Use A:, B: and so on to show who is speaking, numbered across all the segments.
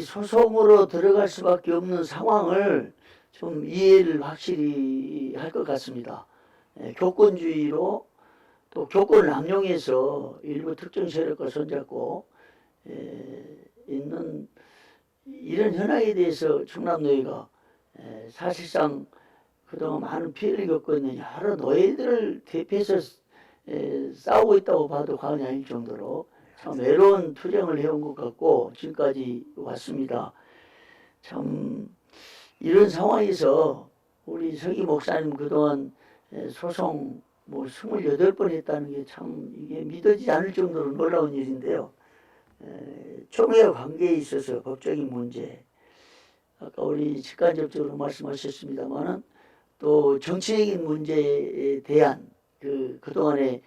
A: 소송으로 들어갈 수밖에 없는 상황을 좀 이해를 확실히 할 것 같습니다. 교권주의로 또 교권을 남용해서 일부 특정 세력과 손잡고 있는 이런 현황에 대해서 충남노예가 사실상 그동안 많은 피해를 겪고 있는 여러 노예들을 대표해서 싸우고 있다고 봐도 과언이 아닐 정도로 참 외로운 투쟁을 해온 것 같고 지금까지 왔습니다. 참 이런 상황에서 우리 서기 목사님 그동안 소송 뭐 28번 했다는 게 참 이게 믿어지지 않을 정도로 놀라운 일인데요. 총회 관계에 있어서 법적인 문제, 아까 우리 직간접적으로 말씀하셨습니다만은 또 정치적인 문제에 대한 그동안에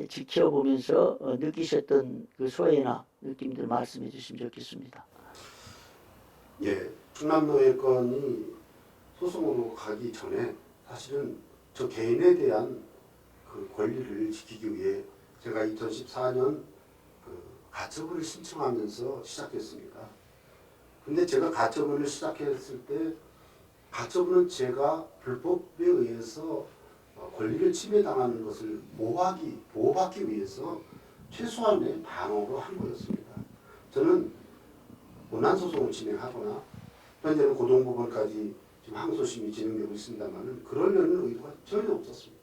A: 지켜보면서 느끼셨던 그 소회나 느낌들 말씀해 주시면 좋겠습니다.
B: 예, 충남노예 건이 소송으로 가기 전에 사실은 저 개인에 대한 그 권리를 지키기 위해 제가 2014년 그 가처분을 신청하면서 시작했습니다. 근데 제가 가처분을 시작했을 때 가처분은 제가 불법에 의해서 권리를 침해당하는 것을 보호받기 위해서 최소한의 방어로 한 거였습니다. 저는 원안소송을 진행하거나 현재는 고등법원까지 지금 항소심이 진행되고 있습니다만 그러려는 의도가 전혀 없었습니다.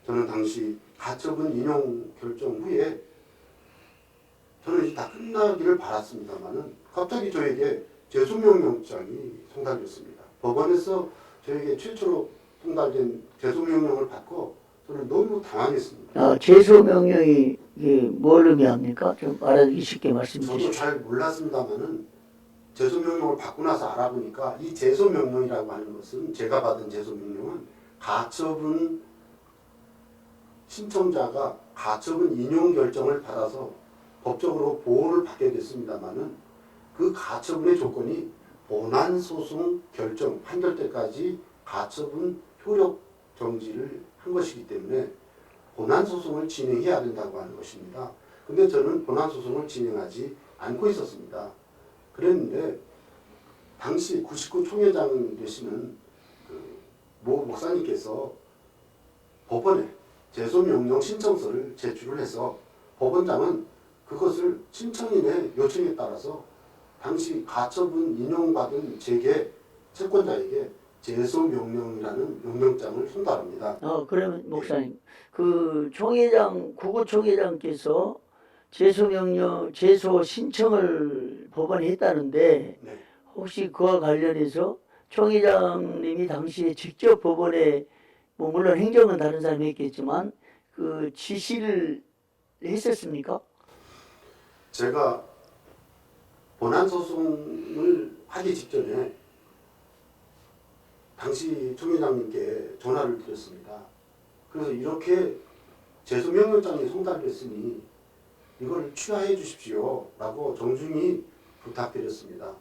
B: 저는 당시 가처분 인용 결정 후에 저는 이제 다 끝나기를 바랐습니다만 갑자기 저에게 재소명령장이 송달됐습니다. 법원에서 저에게 최초로 송달된 재소명령을 받고 저는 너무 당황했습니다.
A: 재소명령이 뭘 의미합니까? 좀 알아듣기 쉽게 말씀해
B: 저도
A: 주십시오.
B: 잘 몰랐습니다만은 재소명령을 받고 나서 알아보니까 이 재소명령이라고 하는 것은 제가 받은 재소명령은 가처분 신청자가 가처분 인용 결정을 받아서 법적으로 보호를 받게 됐습니다만은 그 가처분의 조건이 본안소송 결정 판결 때까지 가처분 효력 정지를 한 것이기 때문에 본안소송을 진행해야 된다고 하는 것입니다. 근데 저는 본안소송을 진행하지 않고 있었습니다. 그랬는데 당시 99 총회장 되시는 모 목사님께서 법원에 재소명령 신청서를 제출을 해서 법원장은 그것을 신청인의 요청에 따라서 당시 가처분 인용받은 제게 채권자에게 재소명령이라는 명령장을 송달합니다.
A: 그러면 목사님, 그 총회장, 구고 총회장께서 재소 신청을 법원에 했다는데
B: 네.
A: 혹시 그와 관련해서 총회장님이 당시에 직접 법원에 뭐 물론 행정은 다른 사람이 했겠지만 그 지시를 했었습니까?
B: 제가 본안소송을 하기 직전에 당시 총회장님께 전화를 드렸습니다. 그래서 이렇게 재소명령장이 송달됐으니 이걸 취하해 주십시오 라고 정중히 부탁드렸습니다.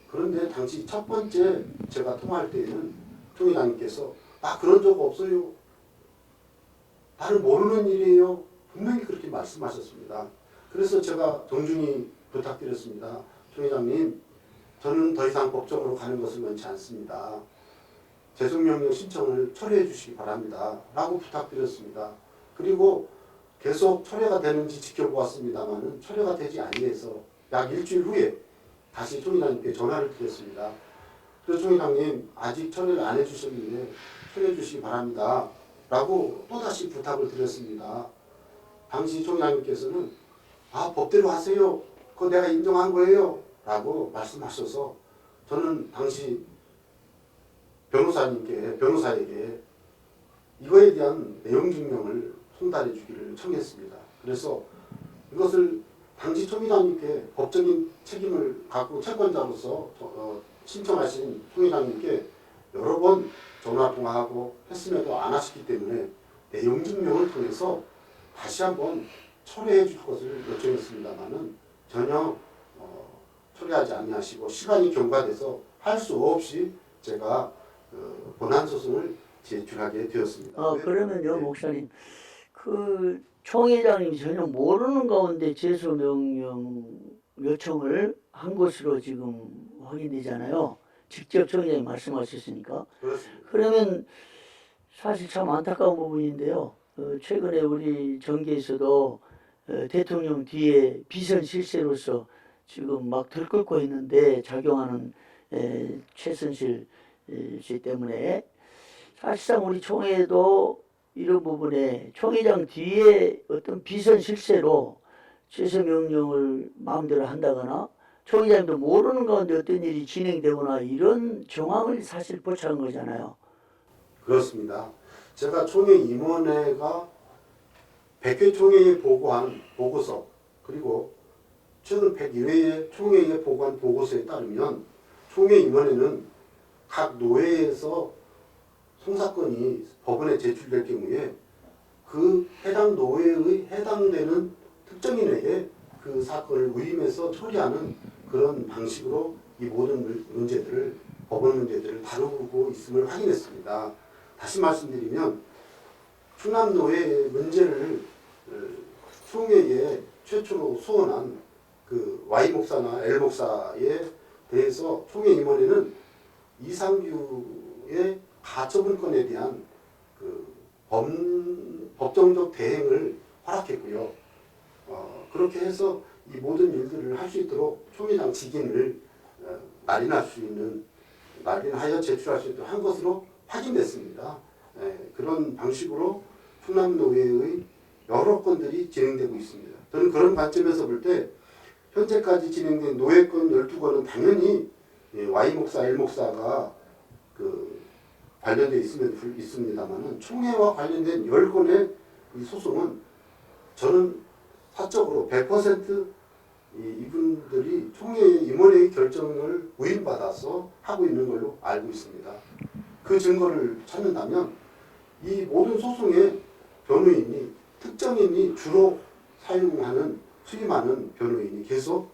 B: 그런데 당시 첫 번째 제가 통화할 때에는 총회장님께서 그런 적 없어요. 나는 모르는 일이에요. 분명히 그렇게 말씀하셨습니다. 그래서 제가 정중히 부탁드렸습니다. 총회장님, 저는 더 이상 법정으로 가는 것을 원치 않습니다. 재소명령 신청을 철회해 주시기 바랍니다. 라고 부탁드렸습니다. 그리고 계속 철회가 되는지 지켜보았습니다만 철회가 되지 아니해서 약 일주일 후에 다시 총회장님께 전화를 드렸습니다. 그래서 총회장님 아직 철회를 안 해주셨는데 철회해 주시기 바랍니다. 라고 또다시 부탁을 드렸습니다. 당시 총회장님께서는 법대로 하세요. 그거 내가 인정한 거예요. 라고 말씀하셔서 저는 당시 변호사에게 이거에 대한 내용 증명을 송달해 주기를 청했습니다. 그래서 이것을 당시 총회장님께 법적인 책임을 갖고 채권자로서 신청하신 총회장님께 여러 번 전화 통화하고 했음에도 안 하시기 때문에 내용 증명을 통해서 다시 한번 철회해 줄 것을 요청했습니다만은 전혀 철회하지 아니하시고 시간이 경과돼서 할 수 없이 제가 본안소송을 제출하게 되었습니다.
A: 그러면요, 목사님, 그 총회장님이 전혀 모르는 가운데 재소명령을 요청을 한 것으로 지금 확인되잖아요. 직접 총회장이 말씀하셨으니까.
B: 그렇습니다.
A: 그러면 사실 참 안타까운 부분인데요. 최근에 우리 정계에서도 대통령 뒤에 비선 실세로서 지금 막 들끓고 있는데 작용하는 최순실 씨 때문에 사실상 우리 총회도 이런 부분에 총회장 뒤에 어떤 비선 실세로 최소 명령을 마음대로 한다거나 총회장도 모르는 가운데 어떤 일이 진행되거나 이런 정황을 사실 포착한 거잖아요.
B: 그렇습니다. 제가 총회 임원회가 100회 총회에 보고한 보고서 그리고 최근 101회 총회에 보고한 보고서에 따르면 총회 임원회는 각 노회에서 송사건이 법원에 제출될 경우에 그 해당 노회의 해당되는 특정인에게 그 사건을 위임해서 처리하는 그런 방식으로 이 모든 문제들을 법원 문제들을 다루고 있음을 확인했습니다. 다시 말씀드리면 충남노회의 문제를 총회에 최초로 소원한 그 Y 목사나 L 목사에 대해서 총회 임원회는 이상규의 가처분권에 대한 그 법정적 대행을 허락했고요. 그렇게 해서 이 모든 일들을 할 수 있도록 총회장 직인을 날인하여 제출할 수 있도록 한 것으로 확인됐습니다. 그런 방식으로 충남노회의 여러 건들이 진행되고 있습니다. 저는 그런 관점에서 볼 때 현재까지 진행된 노회건 12건은 당연히 Y 목사, L 목사가 그 관련되어 있습니다만은 총회와 관련된 10건의 이 소송은 저는 사적으로 100% 이분들이 총회 임원회의 결정을 위임받아서 하고 있는 걸로 알고 있습니다. 그 증거를 찾는다면 이 모든 소송의 변호인이 특정인이 주로 수임하는 변호인이 계속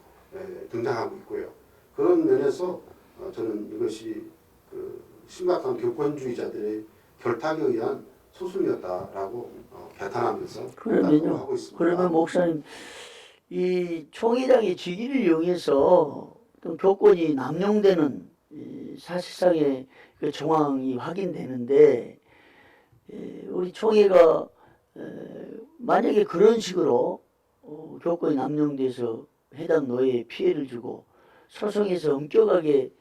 B: 등장하고 있고요. 그런 면에서 저는 이것이 그 심각한 교권주의자들의 결탁에 의한 소송이었다라고 개탄하면서
A: 그러면요.
B: 하고 있습니다.
A: 그러면 목사님 이 총회장의 직위를 이용해서 어떤 교권이 남용되는 사실상의 그 정황이 확인되는데 우리 총회가 만약에 그런 식으로 교권이 남용돼서 해당 노예에 피해를 주고 소송에서 엄격하게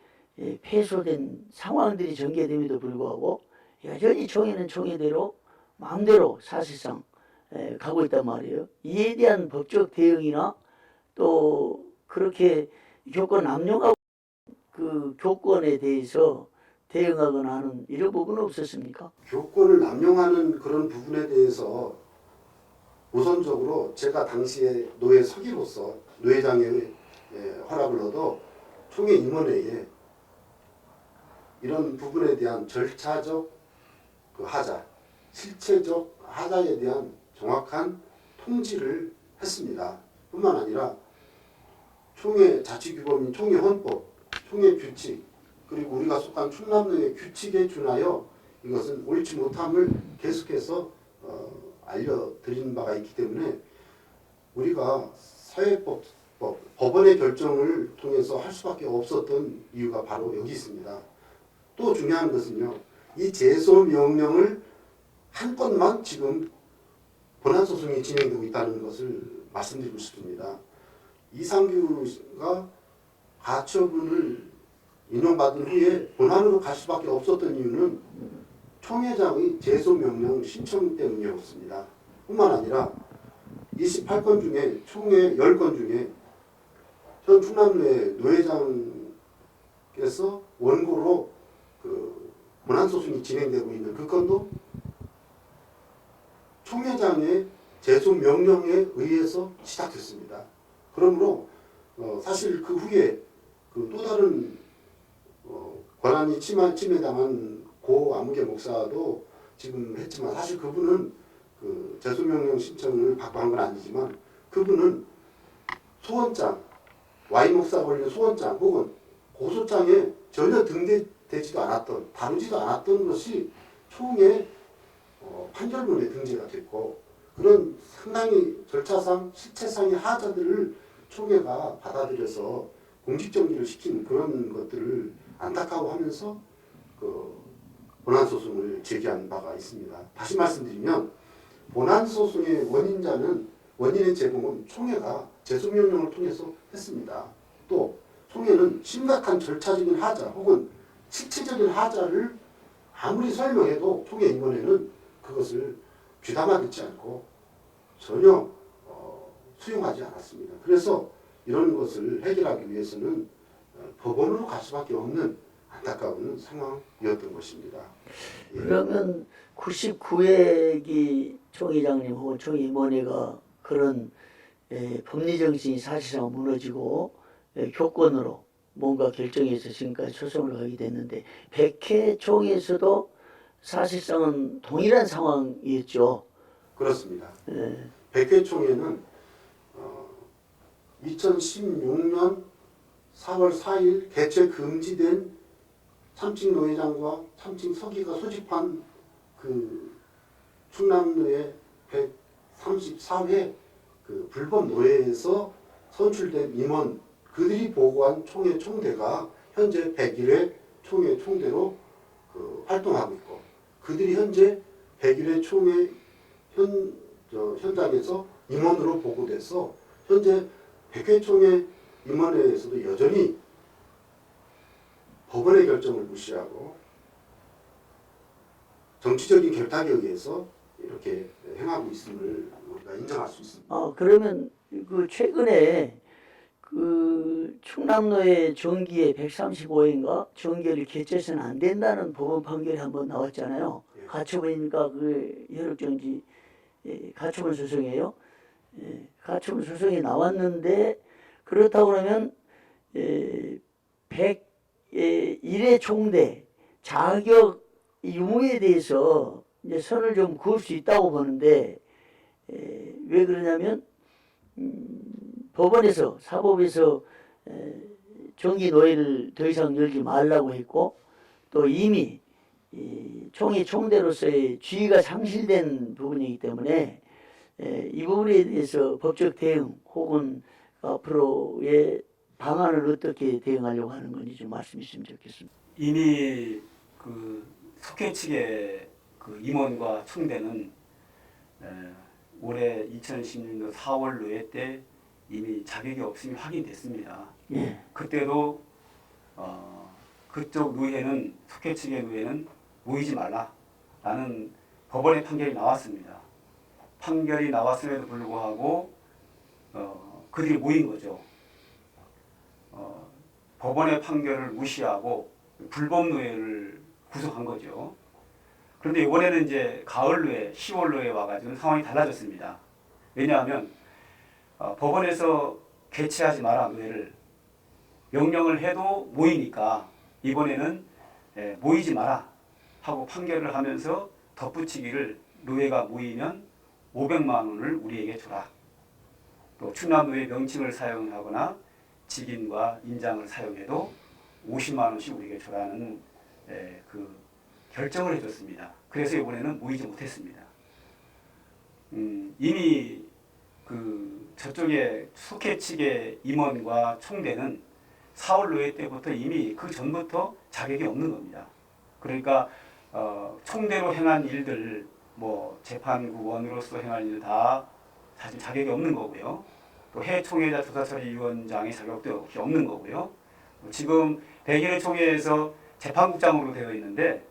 A: 패소된 상황들이 전개됨에도 불구하고 여전히 총회는 총회대로 마음대로 사실상 가고 있단 말이에요. 이에 대한 법적 대응이나 또 그렇게 교권 남용하고 그 교권에 대해서 대응하거나 하는 이런 부분은 없었습니까?
B: 교권을 남용하는 그런 부분에 대해서 우선적으로 제가 당시에 노회 서기로서 노회장의 허락을 얻어 총회 임원회에 이런 부분에 대한 절차적 그 하자, 실체적 하자에 대한 정확한 통지를 했습니다. 뿐만 아니라 총회 자치규범인 총회 헌법, 총회 규칙, 그리고 우리가 속한 충남노회 규칙에 준하여 이것은 옳지 못함을 계속해서 알려드리는 바가 있기 때문에 우리가 법원의 결정을 통해서 할 수밖에 없었던 이유가 바로 여기 있습니다. 또 중요한 것은요, 이 제소 명령을 한 건만 지금 본안 소송이 진행되고 있다는 것을 말씀드리고 싶습니다. 이상규가 가처분을 인용받은 후에 본안으로 갈 수밖에 없었던 이유는 총회장의 제소 명령 신청 때문이었습니다. 뿐만 아니라 28건 중에 총회 10건 중에 현 충남노회 노회장께서 원고로 그 본안 소송이 진행되고 있는 그 건도 총회장의 제소 명령에 의해서 시작됐습니다. 그러므로 사실 그 후에 그 또 다른 권한이 침해당한 고 안무개 목사도 지금 했지만 사실 그분은 그 제소 명령 신청을 받고 한 건 아니지만 그분은 소원장 Y 목사가 올린 소원장 혹은 고소장에 전혀 등재되지도 않았던 다루지도 않았던 것이 총회 판결문에 등재가 됐고 그런 상당히 절차상 실체상의 하자들을 총회가 받아들여서 공직정지를 시킨 그런 것들을 안타까워하면서 그 본안소송을 제기한 바가 있습니다. 다시 말씀드리면 본안소송의 원인의 제공은 총회가 제소명령을 통해서 했습니다. 또 총회는 심각한 절차적인 하자 혹은 실체적인 하자를 아무리 설명해도 총회 임원회는 그것을 귀담아 듣지 않고 전혀 수용하지 않았습니다. 그래서 이런 것을 해결하기 위해서는 법원으로 갈 수밖에 없는 안타까운 상황이었던 것입니다. 예.
A: 그러면 99회기 총회장님 혹은 총회임원회가 그런 법리 정신이 사실상 무너지고 교권으로 뭔가 결정해서 지금까지 소송을 하게 됐는데 100회 총회에서도 사실상은 동일한 상황이었죠.
B: 그렇습니다.
A: 예.
B: 100회 총회는 2016년 4월 4일 개최 금지된 참칭 노회장과 참칭 서기가 소집한 그 충남로의 134회 그 불법 노회에서 선출된 임원 그들이 보고한 총회 총대가 현재 101회 총회 총대로 활동하고 있고 그들이 현재 101회 총회 현장에서 임원으로 보고돼서 현재 100회 총회 임원회에서도 여전히 법원의 결정을 무시하고 정치적인 결탁에 의해서 이렇게 행하고 있음을 우리가 인정할 수 있습니다.
A: 그러면 그 최근에 그 충남로의 정기에 135회인가 정기를 개최해서는 안 된다는 법원 판결이 한번 나왔잖아요.
B: 예.
A: 가처분이니까 그 혈육정지 가처분 소송이에요. 가처분 소송이 나왔는데 그렇다고 그러면 101회 총대 자격 유무에 대해서 이제 선을 좀 그을 수 있다고 보는데 왜 그러냐면 법원에서 사법에서 정기 노회를 더 이상 열지 말라고 했고 또 이미 총회 총대로서의 지위가 상실된 부분이기 때문에 이 부분에 대해서 법적 대응 혹은 앞으로의 방안을 어떻게 대응하려고 하는 건지 좀 말씀 있으면 좋겠습니다.
C: 이미 그 속회 측의 그 임원과 총대는 올해 2016년 4월 노회 때 이미 자격이 없음이 확인됐습니다.
A: 예.
C: 그때도 그쪽 노회는 속회 측의 노회는 모이지 말라라는 법원의 판결이 나왔습니다. 판결이 나왔음에도 불구하고 그들이 모인 거죠. 법원의 판결을 무시하고 불법 노회를 구성한 거죠. 그런데 이번에는 이제 가을 노회, 10월 노회에 와가지고 상황이 달라졌습니다. 왜냐하면 법원에서 개최하지 마라 노회를 명령을 해도 모이니까 이번에는 모이지 마라 하고 판결을 하면서 덧붙이기를 노회가 모이면 500만 원을 우리에게 줘라. 또 충남노회 명칭을 사용하거나 직인과 인장을 사용해도 50만 원씩 우리에게 줘라는 그 결정을 해줬습니다. 그래서 이번에는 모이지 못했습니다. 이미 그 저쪽에 속회 측의 임원과 총대는 4월 노회 때부터 이미 그 전부터 자격이 없는 겁니다. 그러니까 총대로 행한 일들, 뭐 재판국원으로서 행한 일 다 사실 자격이 없는 거고요. 또 해총회자 조사처리위원장의 자격도 역시 없는 거고요. 지금 101회 총회에서 재판국장으로 되어 있는데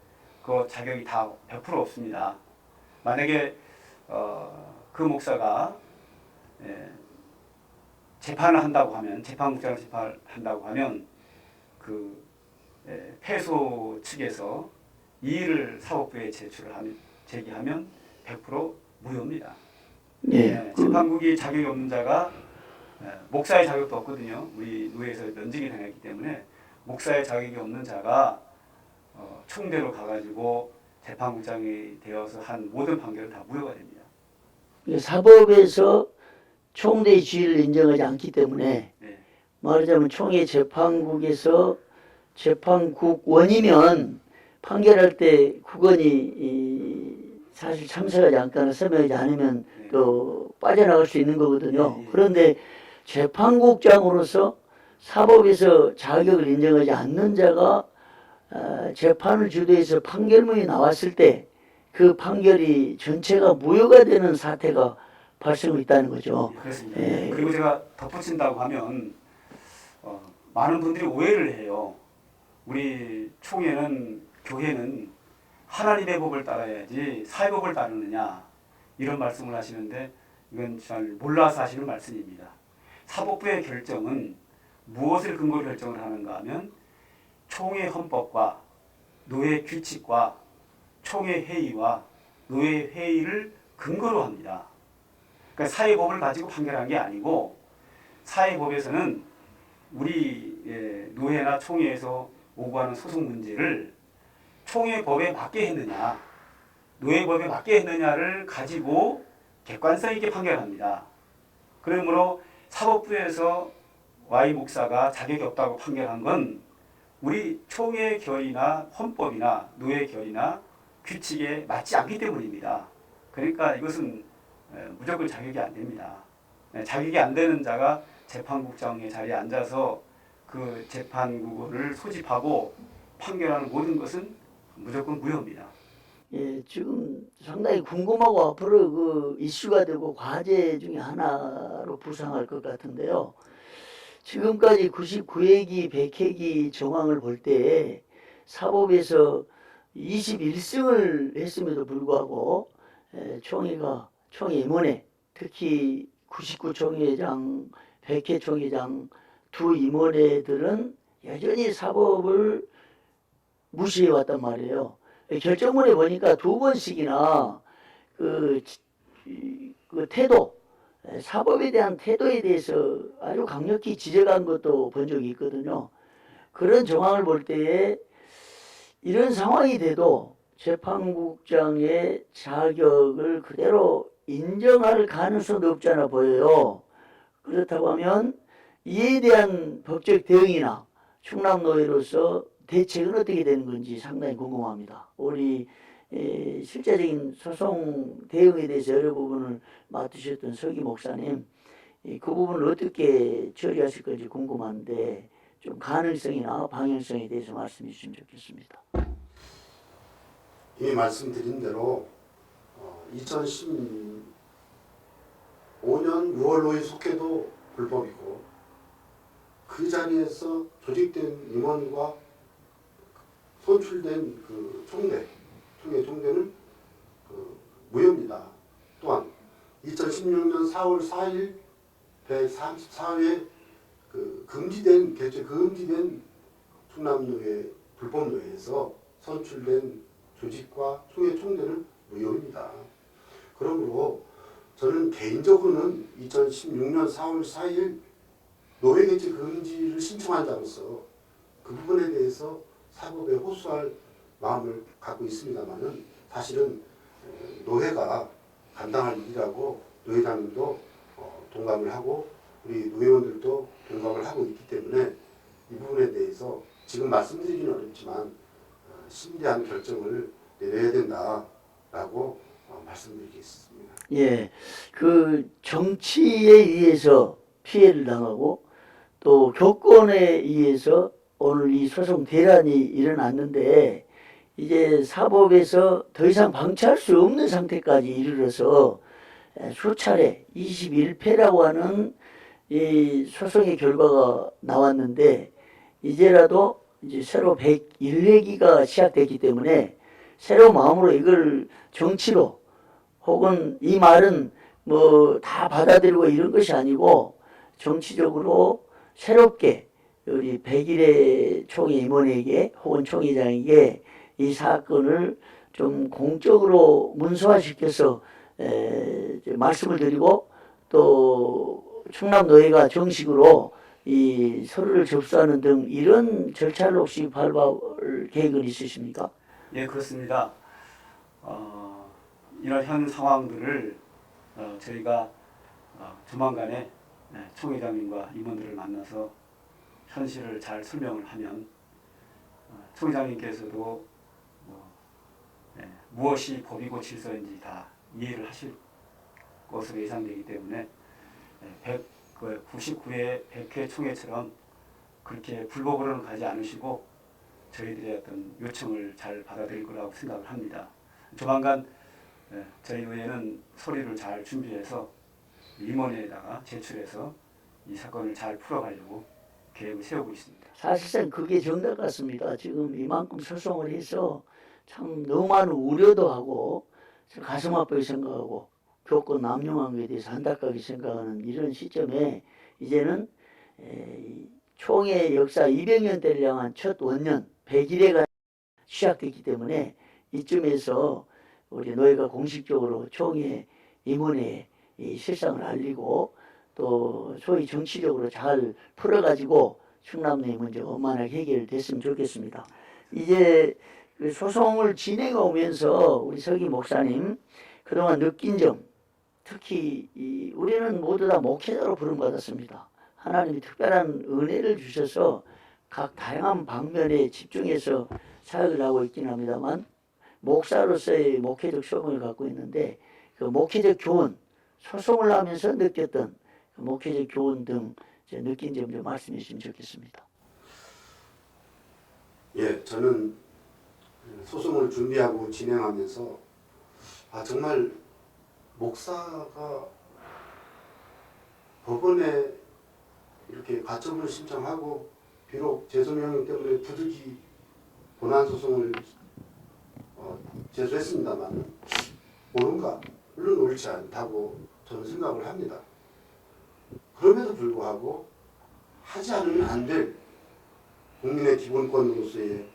C: 그 자격이 다 100% 없습니다. 만약에 그 목사가 재판을 한다고 하면 재판국장을 재판한다고 하면 그 패소 측에서 이의를 사법부에 제기하면 100% 무효입니다. 재판국이 자격이 없는 자가 목사의 자격도 없거든요. 우리 노회에서 면직이 당했기 때문에 목사의 자격이 없는 자가 총대로 가가지고 재판국장이 되어서 한 모든 판결은 다 무효가 됩니다.
A: 사법에서 총대의 지위를 인정하지 않기 때문에
C: 네.
A: 말하자면 총회 재판국에서 재판국원이면 판결할 때 국원이 사실 참석하지 않거나 서명하지 않으면
C: 네.
A: 또 빠져나갈 수 있는 거거든요.
C: 네, 네.
A: 그런데 재판국장으로서 사법에서 자격을 인정하지 않는 자가 재판을 주도해서 판결문이 나왔을 때 그 판결이 전체가 무효가 되는 사태가 발생했다는 거죠.
C: 예, 그렇습니다.
A: 예.
C: 그리고 제가 덧붙인다고 하면 많은 분들이 오해를 해요. 우리 총회는 교회는 하나님의 법을 따라야지 사회법을 따르느냐 이런 말씀을 하시는데 이건 잘 몰라서 하시는 말씀입니다. 사법부의 결정은 무엇을 근거로 결정을 하는가 하면 총회 헌법과 노회 규칙과 총회 회의와 노회 회의를 근거로 합니다. 그러니까 사회법을 가지고 판결한 게 아니고 사회법에서는 우리 노회나 총회에서 오고하는 소송 문제를 총회법에 맞게 했느냐 노회법에 맞게 했느냐를 가지고 객관성 있게 판결합니다. 그러므로 사법부에서 Y 목사가 자격이 없다고 판결한 건 우리 총회 결의나 헌법이나 노회 결의나 규칙에 맞지 않기 때문입니다. 그러니까 이것은 무조건 자격이 안 됩니다. 자격이 안 되는 자가 재판국장의 자리에 앉아서 그 재판국을 소집하고 판결하는 모든 것은 무조건 무효입니다.
A: 예, 지금 상당히 궁금하고 앞으로 그 이슈가 되고 과제 중에 하나로 부상할 것 같은데요. 지금까지 99회기, 100회기 정황을 볼 때 사법에서 21승을 했음에도 불구하고 총회 임원회, 특히 99 총회장, 100회 총회장 두 임원회들은 여전히 사법을 무시해 왔단 말이에요. 결정문에 보니까 두 번씩이나 그 태도, 사법에 대한 태도에 대해서 아주 강력히 지적한 것도 본 적이 있거든요. 그런 정황을 볼 때에 이런 상황이 돼도 재판국장의 자격을 그대로 인정할 가능성도 없지 않아 보여요. 그렇다고 하면 이에 대한 법적 대응이나 충남노회로서 대책은 어떻게 되는 건지 상당히 궁금합니다. 우리 실제적인 소송 대응에 대해서 여러 부분을 맡으셨던 서기 목사님, 그 부분을 어떻게 처리하실 건지 궁금한데 좀 가능성이나 방향성에 대해서 말씀해 주시면 좋겠습니다.
B: 이미 말씀드린 대로 2015년 6월 노회 속회도 불법이고 그 자리에서 조직된 임원과 선출된 그 총회 총회는 무효입니다. 또한 2016년 4월 4일 134회 개최 금지된 충남노회 불법노회에서 선출된 조직과 총회 총대는 무효입니다. 그러므로 저는 개인적으로는 2016년 4월 4일 노회 개최 금지를 신청한 자로서 그 부분에 대해서 사법에 호소할 마음을 갖고 있습니다만은 사실은 노회가 감당할 일이라고 노회장님도 동감을 하고 우리 노회원들도 동감을 하고 있기 때문에 이 부분에 대해서 지금 말씀드리기는 어렵지만 심대한 결정을 내려야 된다라고 말씀드리겠습니다.
A: 예, 그 정치에 의해서 피해를 당하고 또 교권에 의해서 오늘 이 소송 대란이 일어났는데 이제 사법에서 더 이상 방치할 수 없는 상태까지 이르러서 수차례 21패라고 하는 이 소송의 결과가 나왔는데 이제라도 이제 새로 101회기가 시작됐기 때문에 새로운 마음으로 이걸 정치로 혹은 이 말은 뭐 다 받아들이고 이런 것이 아니고 정치적으로 새롭게 우리 101회 총회 임원에게 혹은 총회장에게 이 사건을 좀 공적으로 문서화시켜서 말씀을 드리고 또 충남노회가 정식으로 이 서류를 접수하는 등 이런 절차를 혹시 밟을 계획은 있으십니까?
C: 예, 그렇습니다. 이런 현 상황들을 저희가 조만간에 총회장님과 임원들을 만나서 현실을 잘 설명을 하면 총회장님께서도 무엇이 법이고 질서인지 다 이해를 하실 것으로 예상되기 때문에 그 99회 100회 총회처럼 그렇게 불법으로는 가지 않으시고 저희들의 어떤 요청을 잘 받아들일 거라고 생각을 합니다. 조만간 저희 의회는 소리를 잘 준비해서 임원회에다가 제출해서 이 사건을 잘 풀어가려고 계획을 세우고 있습니다.
A: 사실상 그게 정답 같습니다. 지금 이만큼 소송을 해서 참 너무 많은 우려도 하고 가슴 아프게 생각하고 교권 남용한 것에 대해서 안타깝게 생각하는 이런 시점에 이제는 이 총회 역사 200년대를 향한 첫 원년 100일회가 시작됐기 때문에 이쯤에서 우리 노회가 공식적으로 총회 임원회에 이 실상을 알리고 또 소위 정치적으로 잘 풀어가지고 충남도의 문제가 원만하게 해결됐으면 좋겠습니다. 이제 그 소송을 진행해 오면서 우리 서기 목사님 그동안 느낀 점, 특히 우리는 모두 다 목회자로 부름받았습니다. 하나님이 특별한 은혜를 주셔서 각 다양한 방면에 집중해서 사역을 하고 있긴 합니다만 목사로서의 목회적 소명을 갖고 있는데 그 목회적 교훈, 소송을 하면서 느꼈던 그 목회적 교훈 등 느낀 점 좀 말씀해 주시면 좋겠습니다.
B: 예, 저는 소송을 준비하고 진행하면서 정말 목사가 법원에 이렇게 가처분을 신청하고 비록 재소명령 때문에 부득이 본안 소송을 제소했습니다만 옳은가? 물론 옳지 않다고 저는 생각을 합니다. 그럼에도 불구하고 하지 않으면 안 될 국민의 기본권으로서의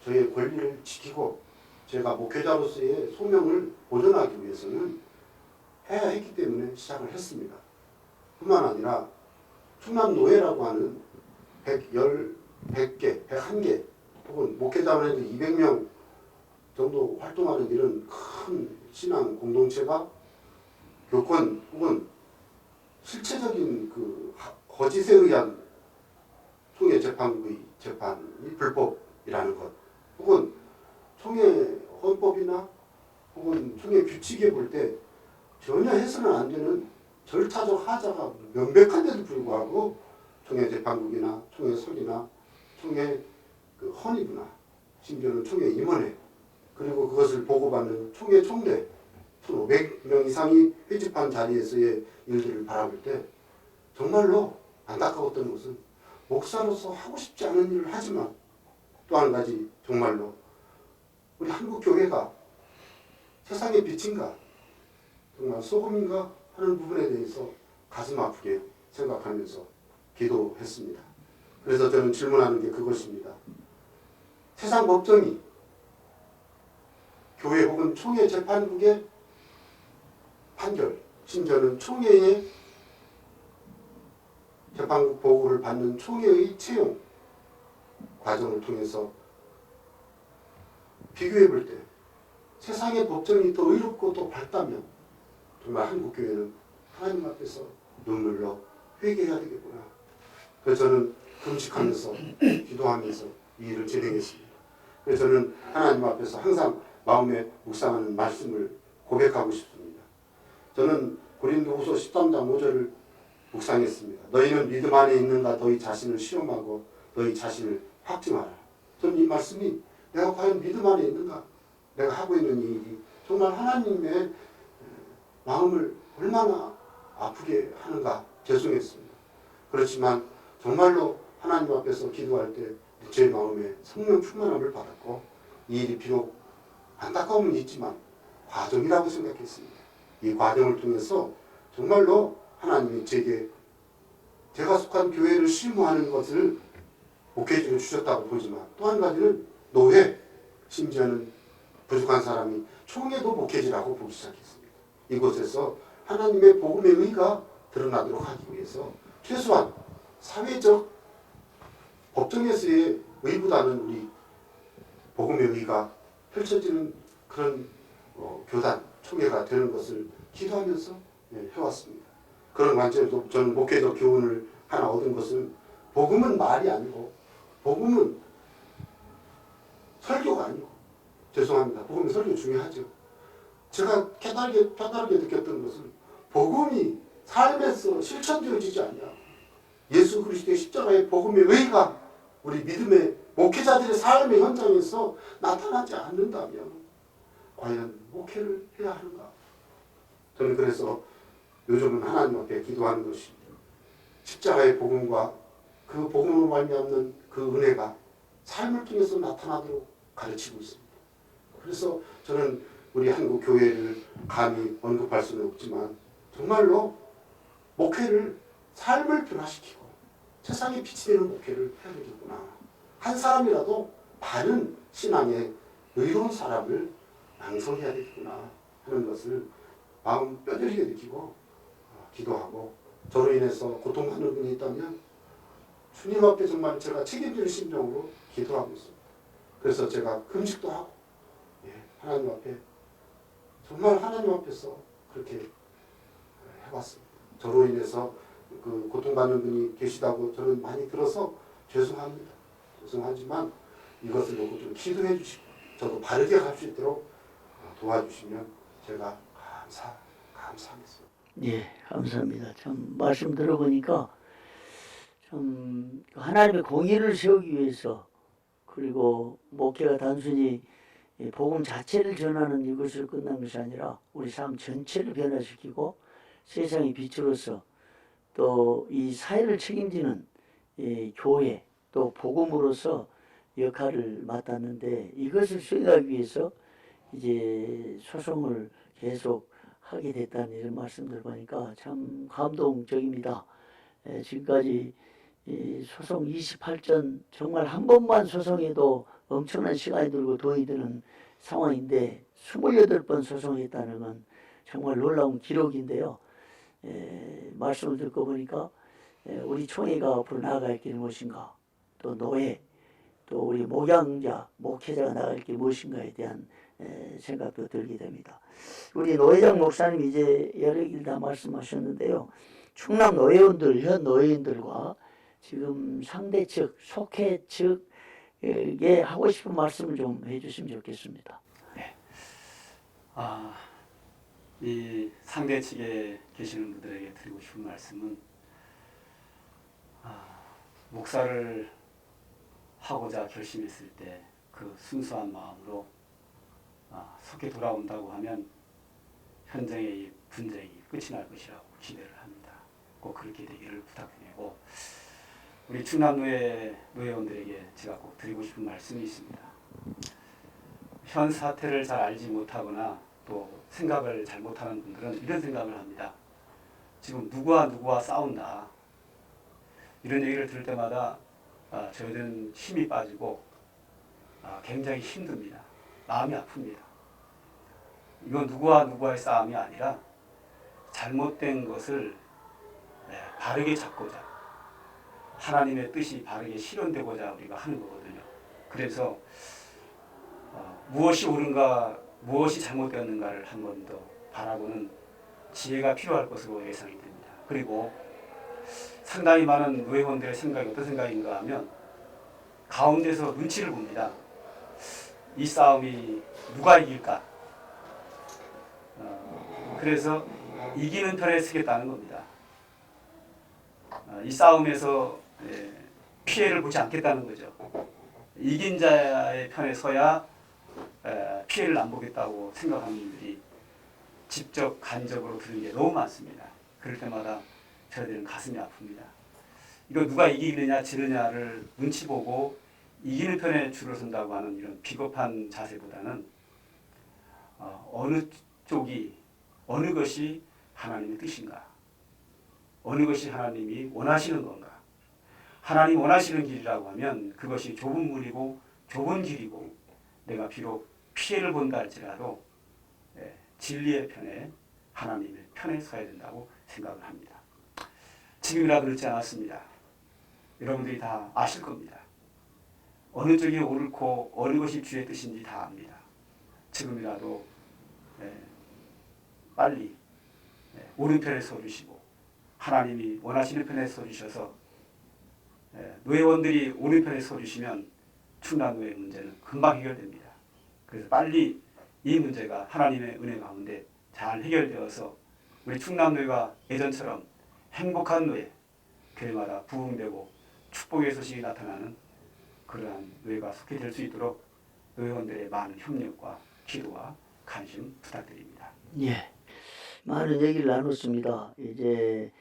B: 저의 권리를 지키고 제가 목회자로서의 소명을 보존하기 위해서는 해야 했기 때문에 시작을 했습니다. 뿐만 아니라 충남노회라고 하는 100개, 101개 혹은 목회자만 해도 200명 정도 활동하는 이런 큰 신앙 공동체가 교권 혹은 실체적인 그 거짓에 의한 총회 재판부의 재판이 불법이라는 것 혹은 총회 헌법이나 혹은 총회 규칙에 볼 때 전혀 해서는 안 되는 절차적 하자가 명백한데도 불구하고 총회 재판국이나 총회 설이나 총회 그 헌의부나 심지어는 총회 임원회 그리고 그것을 보고받는 총회 총대 1,500명 이상이 회집한 자리에서의 일들을 바라볼 때 정말로 안타까웠던 것은 목사로서 하고 싶지 않은 일을 하지만 또 한 가지 정말로 우리 한국 교회가 세상의 빛인가 정말 소금인가 하는 부분에 대해서 가슴 아프게 생각하면서 기도했습니다. 그래서 저는 질문하는 게 그것입니다. 세상 법정이 교회 혹은 총회 재판국의 판결, 심지어는 총회의 재판국 보고를 받는 총회의 채용 과정을 통해서 비교해 볼 때 세상의 법정이 더 의롭고 더 밝다면 정말 한국교회는 하나님 앞에서 눈물로 회개해야 되겠구나. 그래서 저는 금식하면서 기도하면서 이 일을 진행했습니다. 그래서 저는 하나님 앞에서 항상 마음에 묵상하는 말씀을 고백하고 싶습니다. 저는 고린도후서 13장 5절을 묵상했습니다. 너희는 믿음 안에 있는가 너희 자신을 시험하고 너희 자신을 확증하라. 저는 이 말씀이 내가 과연 믿음 안에 있는가? 내가 하고 있는 이 일이 정말 하나님의 마음을 얼마나 아프게 하는가 죄송했습니다. 그렇지만 정말로 하나님 앞에서 기도할 때 제 마음에 성령 충만함을 받았고 이 일이 비록 안타까움은 있지만 과정이라고 생각했습니다. 이 과정을 통해서 정말로 하나님이 제가 속한 교회를 실무하는 것을 목회직을 주셨다고 보지만 또 한 가지는 노회, 심지어는 부족한 사람이 총회도 목회지라고 보기 시작했습니다. 이곳에서 하나님의 복음의 의가 드러나도록 하기 위해서 최소한 사회적 법정에서의 의보다는 우리 복음의 의가 펼쳐지는 그런 교단, 총회가 되는 것을 기도하면서 해왔습니다. 그런 관점에서 저는 목회적 교훈을 하나 얻은 것은 복음은 말이 아니고 복음은 설교가 아니고 죄송합니다. 복음은 설교 중요하죠. 제가 깨달게 느꼈던 것은 복음이 삶에서 실천되어지지 않냐. 예수 그리스도의 십자가의 복음의 의가 우리 믿음의 목회자들의 삶의 현장에서 나타나지 않는다면 과연 목회를 해야 하는가? 저는 그래서 요즘은 하나님 앞에 기도하는 것이 십자가의 복음과 그 복음으로 말미암는 그 은혜가 삶을 통해서 나타나도록 가르치고 있습니다. 그래서 저는 우리 한국 교회를 감히 언급할 수는 없지만 정말로 목회를 삶을 변화시키고 세상에 빛이 되는 목회를 해야 되겠구나. 한 사람이라도 바른 신앙의 의로운 사람을 양성해야 되겠구나 하는 것을 마음 뼈저리게 느끼고 기도하고 저로 인해서 고통받는 분이 있다면 주님 앞에 정말 제가 책임지는 심정으로 기도하고 있습니다. 그래서 제가 금식도 하고 하나님 앞에 정말 하나님 앞에서 그렇게 해봤습니다. 저로 인해서 그 고통받는 분이 계시다고 저는 많이 들어서 죄송합니다. 죄송하지만 이것을 놓고 좀 기도해 주시고 저도 바르게 갈 수 있도록 도와주시면 제가 감사하겠습니다.
A: 예, 감사합니다. 참 말씀 들어보니까 좀 하나님의 공의를 세우기 위해서 그리고 목회가 단순히 복음 자체를 전하는 이것으로 끝난 것이 아니라 우리 삶 전체를 변화시키고 세상의 빛으로서 또 이 사회를 책임지는 교회 또 복음으로서 역할을 맡았는데 이것을 수행하기 위해서 이제 소송을 계속 하게 됐다는 이런 말씀들 보니까 참 감동적입니다. 지금까지 이 소송 28전 정말 한 번만 소송해도 엄청난 시간이 들고 돈이 드는 상황인데 28번 소송했다는 건 정말 놀라운 기록인데요. 말씀을 듣고 보니까 우리 총회가 앞으로 나아갈 길이 무엇인가, 또 노예, 또 우리 목양자, 목회자가 나아갈 길이 무엇인가에 대한 생각도 들게 됩니다. 우리 노회장 목사님 이제 여러 길 다 말씀하셨는데요. 충남 노회원들, 현 노회원들과 지금 상대 측, 속회 측에 하고 싶은 말씀을 좀 해주시면 좋겠습니다.
C: 이 상대 측에 계시는 분들에게 드리고 싶은 말씀은 목사를 하고자 결심했을 때 그 순수한 마음으로 속히 돌아온다고 하면 현장의 이 분쟁이 끝이 날 것이라고 기대를 합니다. 꼭 그렇게 되기를 부탁드리고 우리 충남노회 노회원들에게 제가 꼭 드리고 싶은 말씀이 있습니다. 현 사태를 잘 알지 못하거나 또 생각을 잘 못하는 분들은 이런 생각을 합니다. 지금 누구와 싸운다. 이런 얘기를 들을 때마다 저희들은 힘이 빠지고 굉장히 힘듭니다. 마음이 아픕니다. 이건 누구와의 싸움이 아니라 잘못된 것을 바르게 잡고자 하나님의 뜻이 바르게 실현되고자 우리가 하는 거거든요. 그래서 무엇이 옳은가 무엇이 잘못되었는가를 한 번 더 바라보는 지혜가 필요할 것으로 예상이 됩니다. 그리고 상당히 많은 노회원들의 생각이 어떤 생각인가 하면 가운데서 눈치를 봅니다. 이 싸움이 누가 이길까? 그래서 이기는 편에 서겠다는 겁니다. 이 싸움에서 피해를 보지 않겠다는 거죠. 이긴 자의 편에 서야 피해를 안 보겠다고 생각하는 분들이 직접 간접으로 들은 게 너무 많습니다. 그럴 때마다 저희들은 가슴이 아픕니다. 이거 누가 이기느냐 지느냐를 눈치 보고 이기는 편에 줄을 선다고 하는 이런 비겁한 자세보다는 어느 쪽이 어느 것이 하나님의 뜻인가, 어느 것이 하나님이 원하시는 건가. 하나님 원하시는 길이라고 하면 그것이 좁은 문이고 좁은 길이고 내가 비록 피해를 본다 할지라도 진리의 편에 하나님의 편에 서야 된다고 생각을 합니다. 지금이라 그렇지 않았습니다. 여러분들이 다 아실 겁니다. 어느 쪽이 옳고 어느 것이 주의 뜻인지 다 압니다. 지금이라도 빨리 옳은 편에 서주시고 하나님이 원하시는 편에 서주셔서 노회원들이 옳은 편에 서주시면 충남노회 문제는 금방 해결됩니다. 그래서 빨리 이 문제가 하나님의 은혜 가운데 잘 해결되어서 우리 충남노회가 예전처럼 행복한 노회, 교회마다 부흥되고 축복의 소식이 나타나는 그러한 노예가 속해 될 수 있도록 노회원들의 많은 협력과 기도와 관심 부탁드립니다.
A: 예, 많은 얘기를 나눴습니다. 이제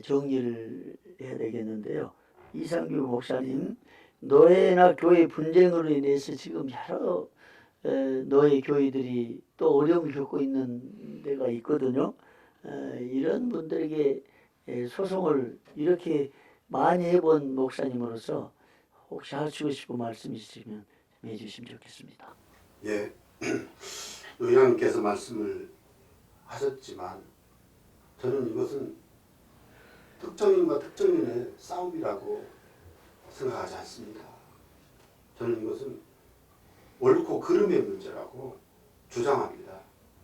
A: 정리를 해야 되겠는데요. 이상규 목사님, 노예나 교회 분쟁으로 인해서 지금 여러 노예 교회들이 또 어려움을 겪고 있는 데가 있거든요. 이런 분들에게 소송을 이렇게 많이 해본 목사님으로서 혹시 하시고 싶은 말씀 있으시면 해주시면 좋겠습니다.
B: 예, 의장님께서 말씀을 하셨지만 저는 이것은 특정인과 특정인의 싸움이라고 생각하지 않습니다. 저는 이것은 옳고 그름의 문제라고 주장합니다.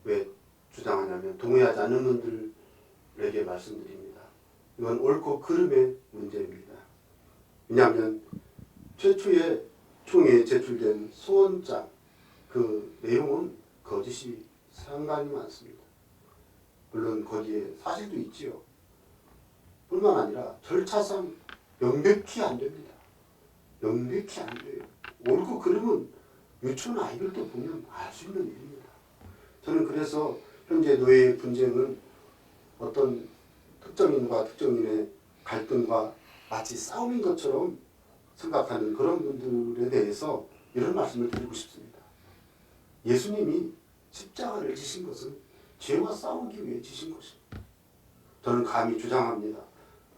B: 왜 주장하냐면 동의하지 않는 분들에게 말씀드립니다. 이건 옳고 그름의 문제입니다. 왜냐하면 최초에 총회에 제출된 소원장 그 내용은 거짓이 상당히 많습니다. 물론 거기에 사실도 있지요. 뿐만 아니라 절차상 명백히 안 됩니다. 명백히 안 돼요. 옳고 그름은 유치원 아이들 때 보면 알 수 있는 일입니다. 저는 그래서 현재 노예 분쟁은 어떤 특정인과 특정인의 갈등과 마치 싸움인 것처럼 생각하는 그런 분들에 대해서 이런 말씀을 드리고 싶습니다. 예수님이 십자가를 지신 것은 죄와 싸우기 위해 지신 것입니다. 저는 감히 주장합니다.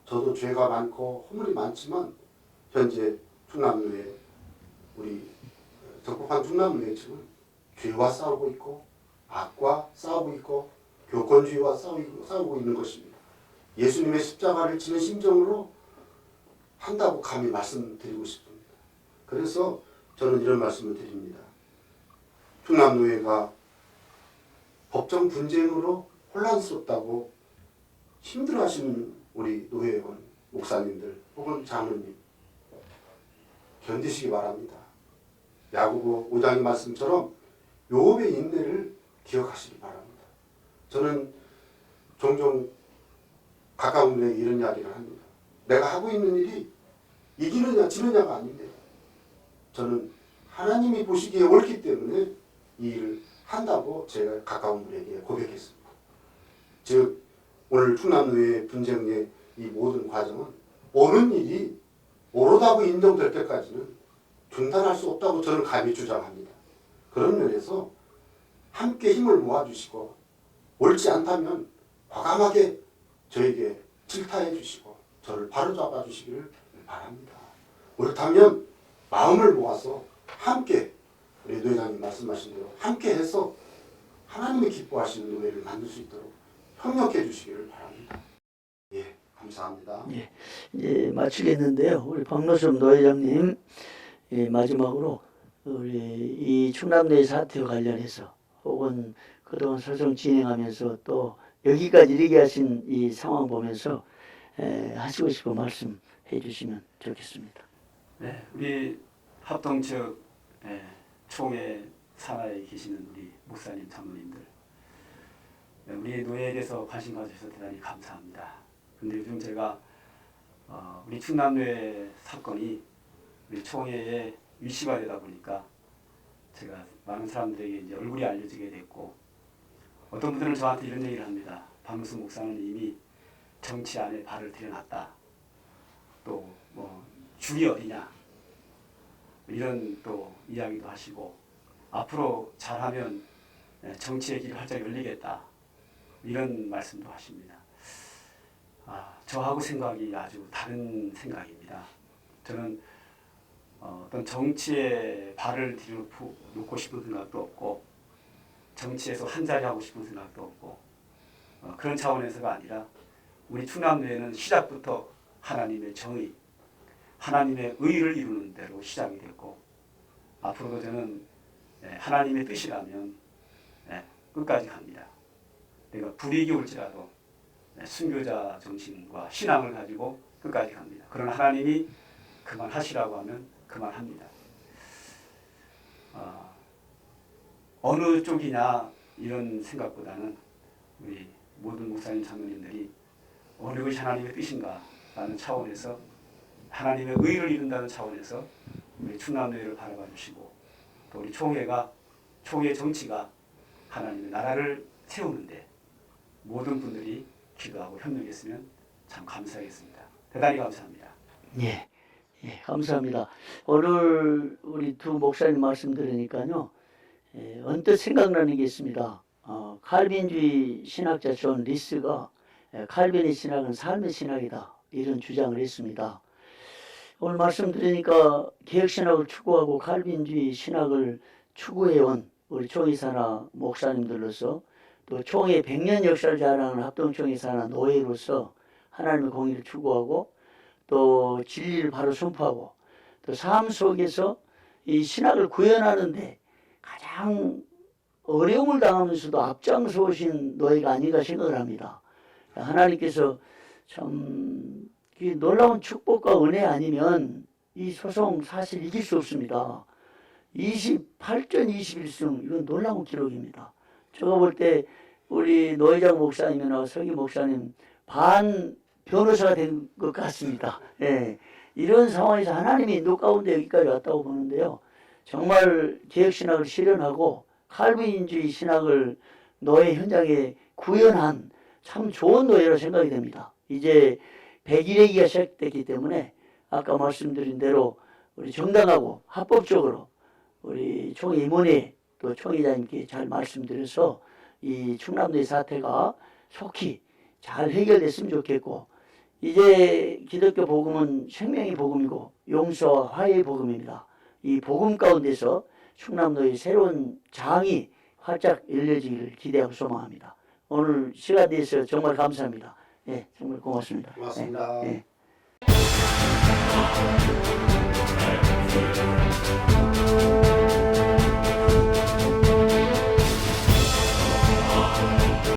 B: 저도 죄가 많고 허물이 많지만 현재 충남노예 우리 적법한 충남노예 측은 죄와 싸우고 있고 악과 싸우고 있고 교권주의와 싸우고 있는 것입니다. 예수님의 십자가를 지는 심정으로 한다고 감히 말씀드리고 싶습니다. 그래서 저는 이런 말씀을 드립니다. 충남노예가 법정 분쟁으로 혼란스럽다고 힘들어하시는 우리 노회원 목사님들 혹은 장로님 견디시기 바랍니다. 야고보 5장의 말씀처럼 욥의 인내를 기억하시기 바랍니다. 저는 종종 가까운 분에게 이런 이야기를 합니다. 내가 하고 있는 일이 이기느냐 지느냐가 아닌데 저는 하나님이 보시기에 옳기 때문에 이 일을 한다고 제가 가까운 분에게 고백했습니다. 즉 오늘 충남노예 분쟁의 이 모든 과정은 옳은 일이 옳다고 인정될 때까지는 중단할 수 없다고 저는 감히 주장합니다. 그런 면에서 함께 힘을 모아주시고 옳지 않다면 과감하게 저에게 질타해 주시고 저를 바로잡아 주시기를 바랍니다. 옳다면 마음을 모아서 함께 우리 노회장님 말씀하신 대로 함께 해서 하나님이 기뻐하시는 노예를 만들 수 있도록 협력해 주시기를 바랍니다. 예, 감사합니다.
A: 예, 이제 마치겠는데요. 우리 박노섭 노회장님 마지막으로 우리 이 충남노예 사태와 관련해서 혹은 그동안 소송 진행하면서 또 여기까지 이르게 하신 이 상황 보면서 하시고 싶은 말씀 해주시면 좋겠습니다.
C: 네, 우리 합동 측 총회 산하에 계시는 우리 목사님, 장로님들, 우리 노예에 대해서 관심 가져주셔서 대단히 감사합니다. 근데 요즘 제가 우리 충남노예 사건이 우리 총회에 이슈가 되다 보니까 제가 많은 사람들에게 이제 얼굴이 알려지게 됐고, 어떤 분들은 저한테 이런 얘기를 합니다. 박노섭 목사는 이미 정치 안에 발을 들여놨다. 또 뭐 줄이 어디냐 이런 또 이야기도 하시고, 앞으로 잘하면 정치의 길이 활짝 열리겠다 이런 말씀도 하십니다. 저하고 생각이 아주 다른 생각입니다. 저는 어떤 정치에 발을 들여놓고 싶은 생각도 없고, 정치에서 한자리 하고 싶은 생각도 없고, 그런 차원에서가 아니라 우리 충남노예는 시작부터 하나님의 정의, 하나님의 의를 이루는 대로 시작이 됐고, 앞으로도 저는 하나님의 뜻이라면 끝까지 갑니다. 내가 불이익이 올지라도 순교자 정신과 신앙을 가지고 끝까지 갑니다. 그러나 하나님이 그만하시라고 하면 그만합니다. 어느 쪽이냐 이런 생각보다는 우리 모든 목사님 장로님들이 어느 것이 하나님의 뜻인가 라는 차원에서 하나님의 의를 이룬다는 차원에서 우리 충남노예를 바라봐 주시고 또 우리 총회가 총회 정치가 하나님의 나라를 세우는데 모든 분들이 기도하고 협력했으면 참 감사하겠습니다. 대단히 감사합니다.
A: 예, 예, 감사합니다. 오늘 우리 두 목사님 말씀 들으니까요, 언뜻 생각나는 게 있습니다. 칼빈주의 신학자 존 리스가 칼빈의 신학은 삶의 신학이다 이런 주장을 했습니다. 오늘 말씀 들으니까 개혁신학을 추구하고 칼빈주의 신학을 추구해온 우리 총회사나 목사님들로서 또 총회 100년 역사를 자랑하는 합동총회사나 노예로서 하나님의 공의를 추구하고 또 진리를 바로 선포하고 또 삶 속에서 이 신학을 구현하는데 가장 어려움을 당하면서도 앞장서 오신 노예가 아닌가 생각을 합니다. 하나님께서 참 놀라운 축복과 은혜 아니면 이 소송 사실 이길 수 없습니다. 28전 21승 이건 놀라운 기록입니다. 제가 볼 때 우리 노회장 목사님이나 서기 목사님 반 변호사가 된 것 같습니다. 예. 이런 상황에서 하나님이 인도 가운데 여기까지 왔다고 보는데요. 정말 개혁신학을 실현하고 칼빈주의 신학을 노예 현장에 구현한 참 좋은 노예라 생각이 됩니다. 이제 100일회기가 시작됐기 때문에 아까 말씀드린 대로 우리 정당하고 합법적으로 우리 총회 임원회 또 총회장님께 잘 말씀드려서 이 충남도의 사태가 속히 잘 해결됐으면 좋겠고 이제 기독교 복음은 생명의 복음이고 용서와 화해의 복음입니다. 이 복음 가운데서 충남도의 새로운 장이 활짝 열려지기를 기대하고 소망합니다. 오늘 시간 내서 정말 감사합니다. 예, 정말 고맙습니다.
B: 고맙습니다.
A: 예, 예.